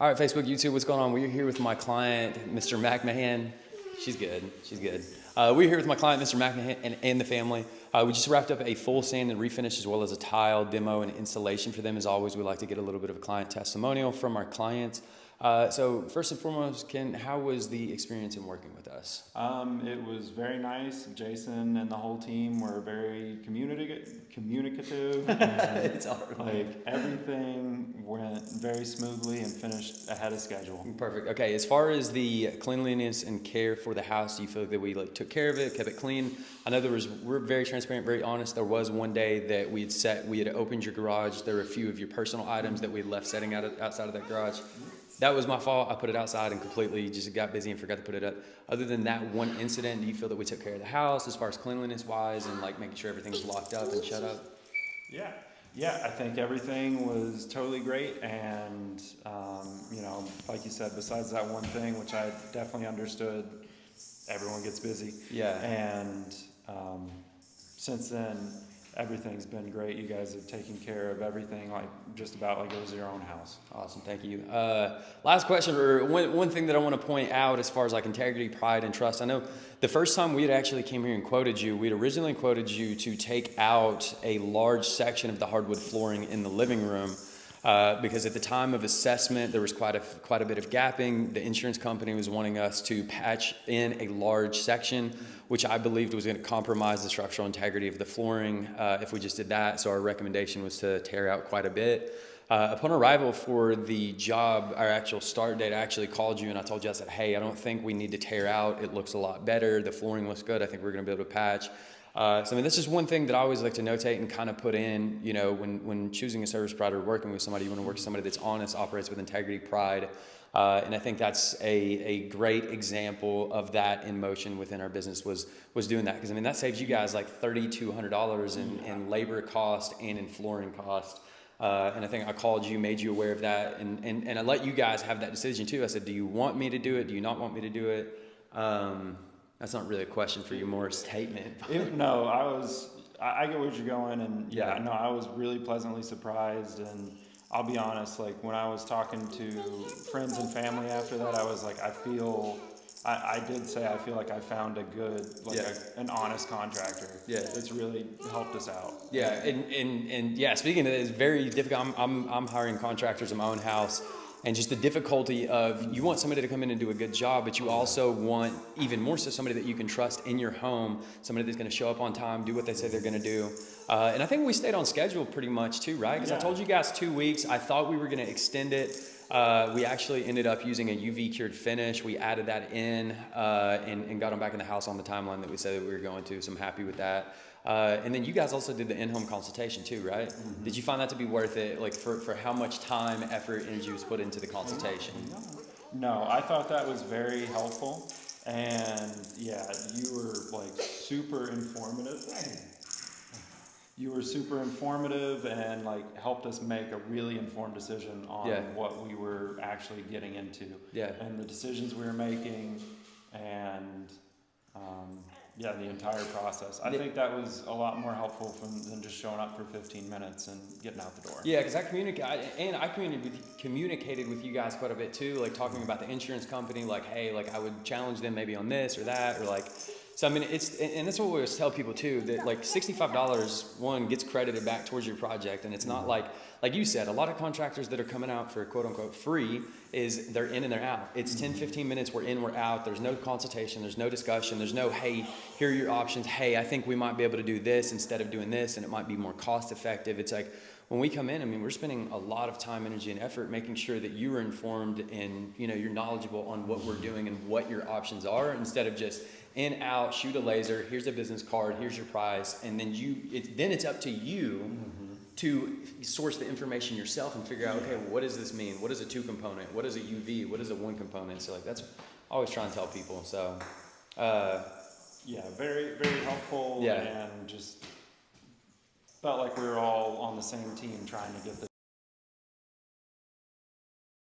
All right, Facebook, YouTube, what's going on? We're here with my client, Mr. McMahon. She's good. We're here with my client, Mr. McMahon, and the family. We just wrapped up a full sand and refinish as well as a tile demo and installation for them. As always, we like to get a little bit of a client testimonial from our clients. So first and foremost, Ken, how was the experience in working with us? It was very nice. Jason and the whole team were very communicative. It's all right. Like everything went very smoothly and finished ahead of schedule. Perfect. Okay, as far as the cleanliness and care for the house, do you feel like that we took care of it, kept it clean? I know we're very transparent, very honest. There was one day that we had opened your garage. There were a few of your personal items that we had left setting outside of that garage. That was my fault. I put it outside and completely just got busy and forgot to put it up. Other than that one incident, do you feel that we took care of the house as far as cleanliness wise and like making sure everything was locked up and shut up? Yeah, I think everything was totally great. And, like you said, besides that one thing, which I definitely understood, everyone gets busy. Yeah. And since then, everything's been great. You guys have taken care of everything just about like it was your own house. Awesome, thank you. Last question, or one thing that I want to point out as far as like integrity, pride, and trust. I know the first time we had actually came here and quoted you, we had originally quoted you to take out a large section of the hardwood flooring in the living room. Because at the time of assessment, there was quite a bit of gapping. The insurance company was wanting us to patch in a large section, which I believed was going to compromise the structural integrity of the flooring if we just did that. So our recommendation was to tear out quite a bit. Upon arrival for the job, our actual start date, I actually called you and I told you, I said, hey, I don't think we need to tear out. It looks a lot better. The flooring looks good. I think we're going to be able to patch. That's just one thing that I always like to notate and kind of put in, when choosing a service provider or working with somebody, you want to work with somebody that's honest, operates with integrity, pride. And I think that's a great example of that in motion within our business was doing that. Because, that saves you guys like $3,200 in labor cost and in flooring cost. And I think I called you, made you aware of that, and I let you guys have that decision too. I said, do you want me to do it? Do you not want me to do it? That's not really a question for you, more a statement. No, I get where you're going, and I was really pleasantly surprised. And I'll be honest, like when I was talking to friends and family after that, I was like, I feel like I found a good, an honest contractor. Yeah, it's really helped us out. Yeah, and speaking of it, it's very difficult. I'm hiring contractors in my own house. And just the difficulty of, you want somebody to come in and do a good job, but you also want even more so somebody that you can trust in your home, somebody that's going to show up on time, do what they say they're going to do. And I think we stayed on schedule pretty much too, right? Because I told you guys 2 weeks. I thought we were going to extend it. We actually ended up using a UV cured finish. We added that in and got them back in the house on the timeline that we said that we were going to. So I'm happy with that. And then you guys also did the in-home consultation too, right? Mm-hmm. Did you find that to be worth it, like for how much time, effort, energy was put into the consultation? No, I thought that was very helpful. And yeah, you were like super informative. You were super informative and like helped us make a really informed decision on what we were actually getting into. Yeah. And the decisions we were making and the entire process. I think that was a lot more helpful than just showing up for 15 minutes and getting out the door. Yeah, because I communicated with you guys quite a bit too, like talking about the insurance company, like, hey, like I would challenge them maybe on this or that, or like, so and that's what we always tell people too, that like $65, gets credited back towards your project. And it's not like you said, a lot of contractors that are coming out for quote unquote free is they're in and they're out. It's 10, 15 minutes, we're in, we're out. There's no consultation, there's no discussion, there's no, hey, here are your options. Hey, I think we might be able to do this instead of doing this, and it might be more cost effective. It's like, when we come in, we're spending a lot of time, energy, and effort making sure that you are informed and you're knowledgeable on what we're doing and what your options are, instead of just in, out, shoot a laser, here's a business card, here's your price, and then it's up to you to source the information yourself and figure out, okay, well, what does this mean? What is a 2 component? What is a UV? What is a 1 component? So like that's I always try and tell people. So very, very helpful. And just felt like we were all on the same team trying to get this